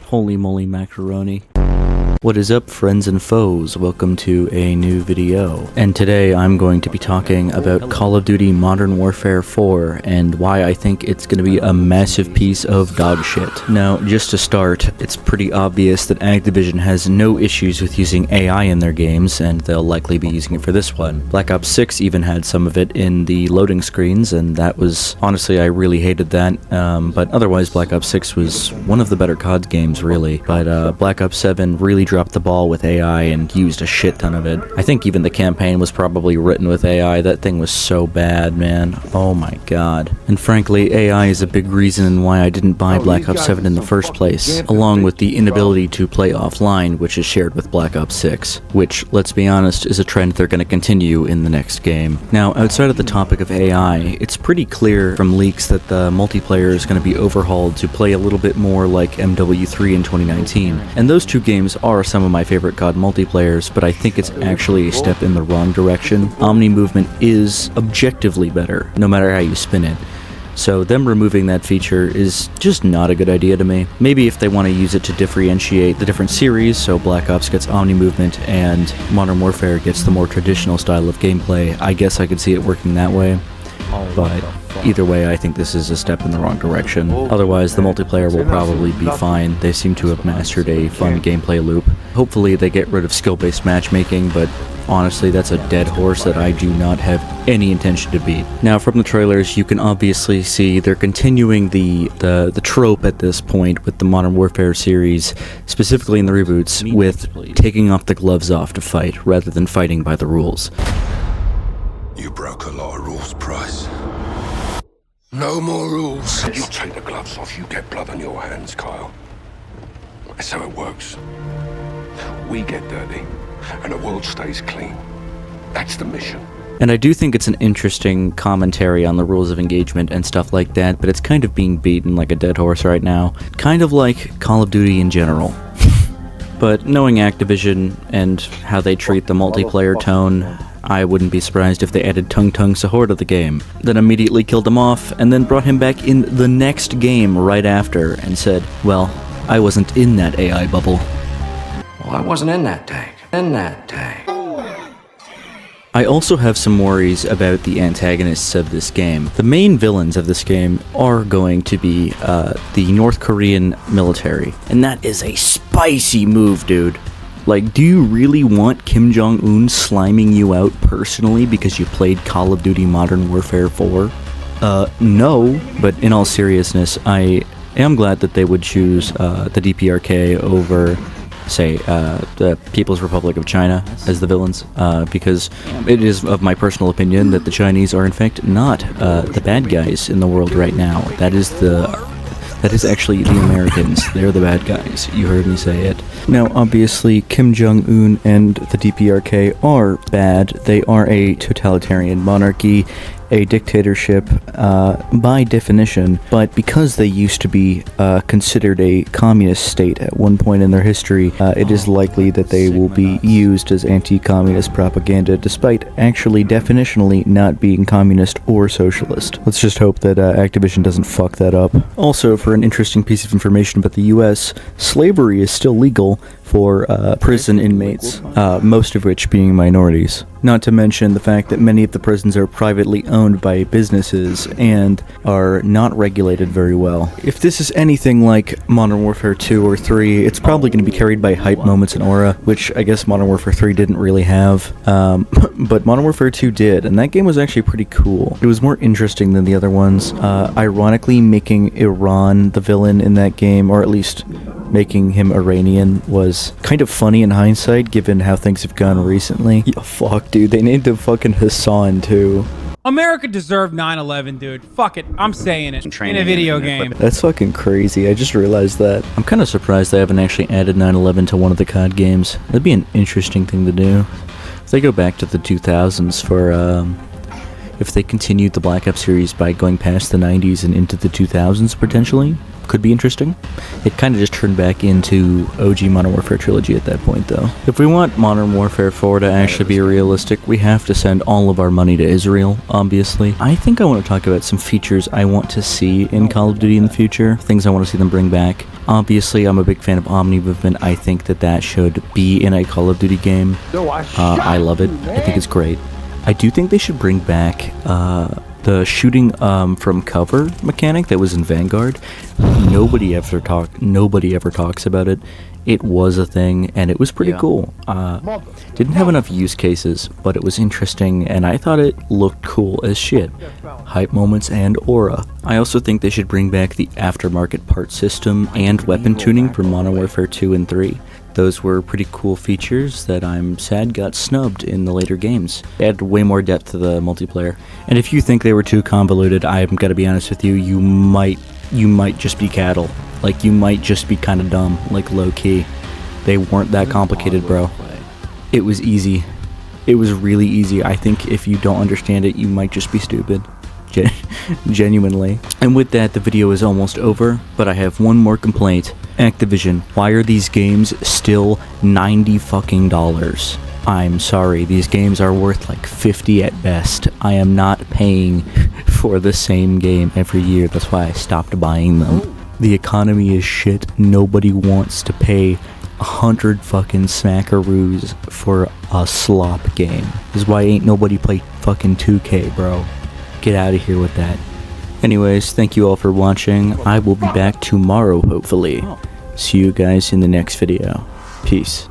Holy moly macaroni. What is up, friends and foes? Welcome to a new video. And today I'm going to be talking about Call of Duty Modern Warfare 4 and why I think it's going to be a massive piece of dog shit. Now, just to start, it's pretty obvious that Activision has no issues with using AI in their games, and they'll likely be using it for this one. Black Ops 6 even had some of it in the loading screens, and that was, honestly, I really hated that. But otherwise, Black Ops 6 was one of the better COD games, really. But Black Ops 7 really dropped the ball with AI and used a shit ton of it. I think even the campaign was probably written with AI. That thing was so bad, man. Oh my god. And frankly, AI is a big reason why I didn't buy Black Ops 7 in the first place, along with the inability to play offline, which is shared with Black Ops 6, which, let's be honest, is a trend they're going to continue in the next game. Now, outside of the topic of AI, it's pretty clear from leaks that the multiplayer is going to be overhauled to play a little bit more like MW4 in 2019, and those two games are some of my favorite COD multiplayers, but I think it's actually a step in the wrong direction. Omni movement is objectively better, no matter how you spin it. So them removing that feature is just not a good idea to me. Maybe if they want to use it to differentiate the different series, so Black Ops gets Omni movement and Modern Warfare gets the more traditional style of gameplay, I guess I could see it working that way. But either way, I think this is a step in the wrong direction. Otherwise, the multiplayer will probably be fine. They seem to have mastered a fun gameplay loop. Hopefully they get rid of skill-based matchmaking, but honestly, that's a dead horse that I do not have any intention to beat. Now, from the trailers, you can obviously see they're continuing the trope at this point with the Modern Warfare series, specifically in the reboots, with taking off the gloves off to fight, rather than fighting by the rules. You broke a lot of rules, Price. No more rules. You take the gloves off, you get blood on your hands, Kyle. That's how it works. We get dirty, and the world stays clean. That's the mission. And I do think it's an interesting commentary on the rules of engagement and stuff like that, but it's kind of being beaten like a dead horse right now. Kind of like Call of Duty in general. But knowing Activision and how they treat the multiplayer tone, I wouldn't be surprised if they added Tung Tung Sahur to the game, then immediately killed him off, and then brought him back in the next game right after, and said, well, I wasn't in that AI bubble. Well, I wasn't in that tank. I also have some worries about the antagonists of this game. The main villains of this game are going to be the North Korean military, and that is a spicy move, dude. Like, do you really want Kim Jong-un sliming you out personally because you played Call of Duty Modern Warfare 4? No. But in all seriousness, I am glad that they would choose the DPRK over, say, the People's Republic of China as the villains, because it is of my personal opinion that the Chinese are in fact not the bad guys in the world right now. That is actually the Americans. They're the bad guys. You heard me say it. Now, obviously, Kim Jong-un and the DPRK are bad. They are a totalitarian monarchy, a dictatorship by definition, but because they used to be considered a communist state at one point in their history, it is likely that they will be used as anti-communist propaganda, despite actually definitionally not being communist or socialist. Let's just hope that Activision doesn't fuck that up. Also, for an interesting piece of information about the US, slavery is still legal for prison inmates, most of which being minorities. Not to mention the fact that many of the prisons are privately owned by businesses and are not regulated very well. If this is anything like Modern Warfare 2 or 3, it's probably going to be carried by hype moments and aura, which I guess Modern Warfare 3 didn't really have. But Modern Warfare 2 did, and that game was actually pretty cool. It was more interesting than the other ones. Ironically, making Iran the villain in that game, or at least making him Iranian, was kind of funny in hindsight, given how things have gone recently. Yeah, fuck, dude, they named him fucking Hassan, too. America deserved 9/11, dude. Fuck it, I'm saying it. In a video game. That's fucking crazy, I just realized that. I'm kind of surprised they haven't actually added 9/11 to one of the COD games. That'd be an interesting thing to do. If they go back to the 2000s for, if they continued the Black Ops series by going past the 90s and into the 2000s, potentially, could be interesting. It kind of just turned back into OG Modern Warfare Trilogy at that point, though. If we want Modern Warfare 4 to actually be realistic, we have to send all of our money to Israel, obviously. I think I want to talk about some features I want to see in Call of Duty in the future, things I want to see them bring back. Obviously, I'm a big fan of Omni Movement. I think that should be in a Call of Duty game. I love it. I think it's great. I do think they should bring back the shooting from cover mechanic that was in Vanguard. Nobody ever talks about it. It was a thing, and it was pretty cool. Didn't have enough use cases, but it was interesting, and I thought it looked cool as shit. Hype moments and aura. I also think they should bring back the aftermarket part system and weapon tuning for Modern Warfare 2 and 3. Those were pretty cool features that I'm sad got snubbed in the later games. They added way more depth to the multiplayer. And if you think they were too convoluted, I'm gonna be honest with you, you might just be cattle. Like, you might just be kind of dumb, like low-key. They weren't that complicated, bro. It was easy. It was really easy. I think if you don't understand it, you might just be stupid. Genuinely. And with that, the video is almost over, but I have one more complaint. Activision, why are these games still $90 fucking? I'm sorry, these games are worth like 50 at best. I am not paying for the same game every year. That's why I stopped buying them. The economy is shit. Nobody wants to pay 100 fucking smackaroos for a slop game. This is why ain't nobody play fucking 2K, bro. Get out of here with that. Anyways, thank you all for watching. I will be back tomorrow, hopefully. See you guys in the next video. Peace.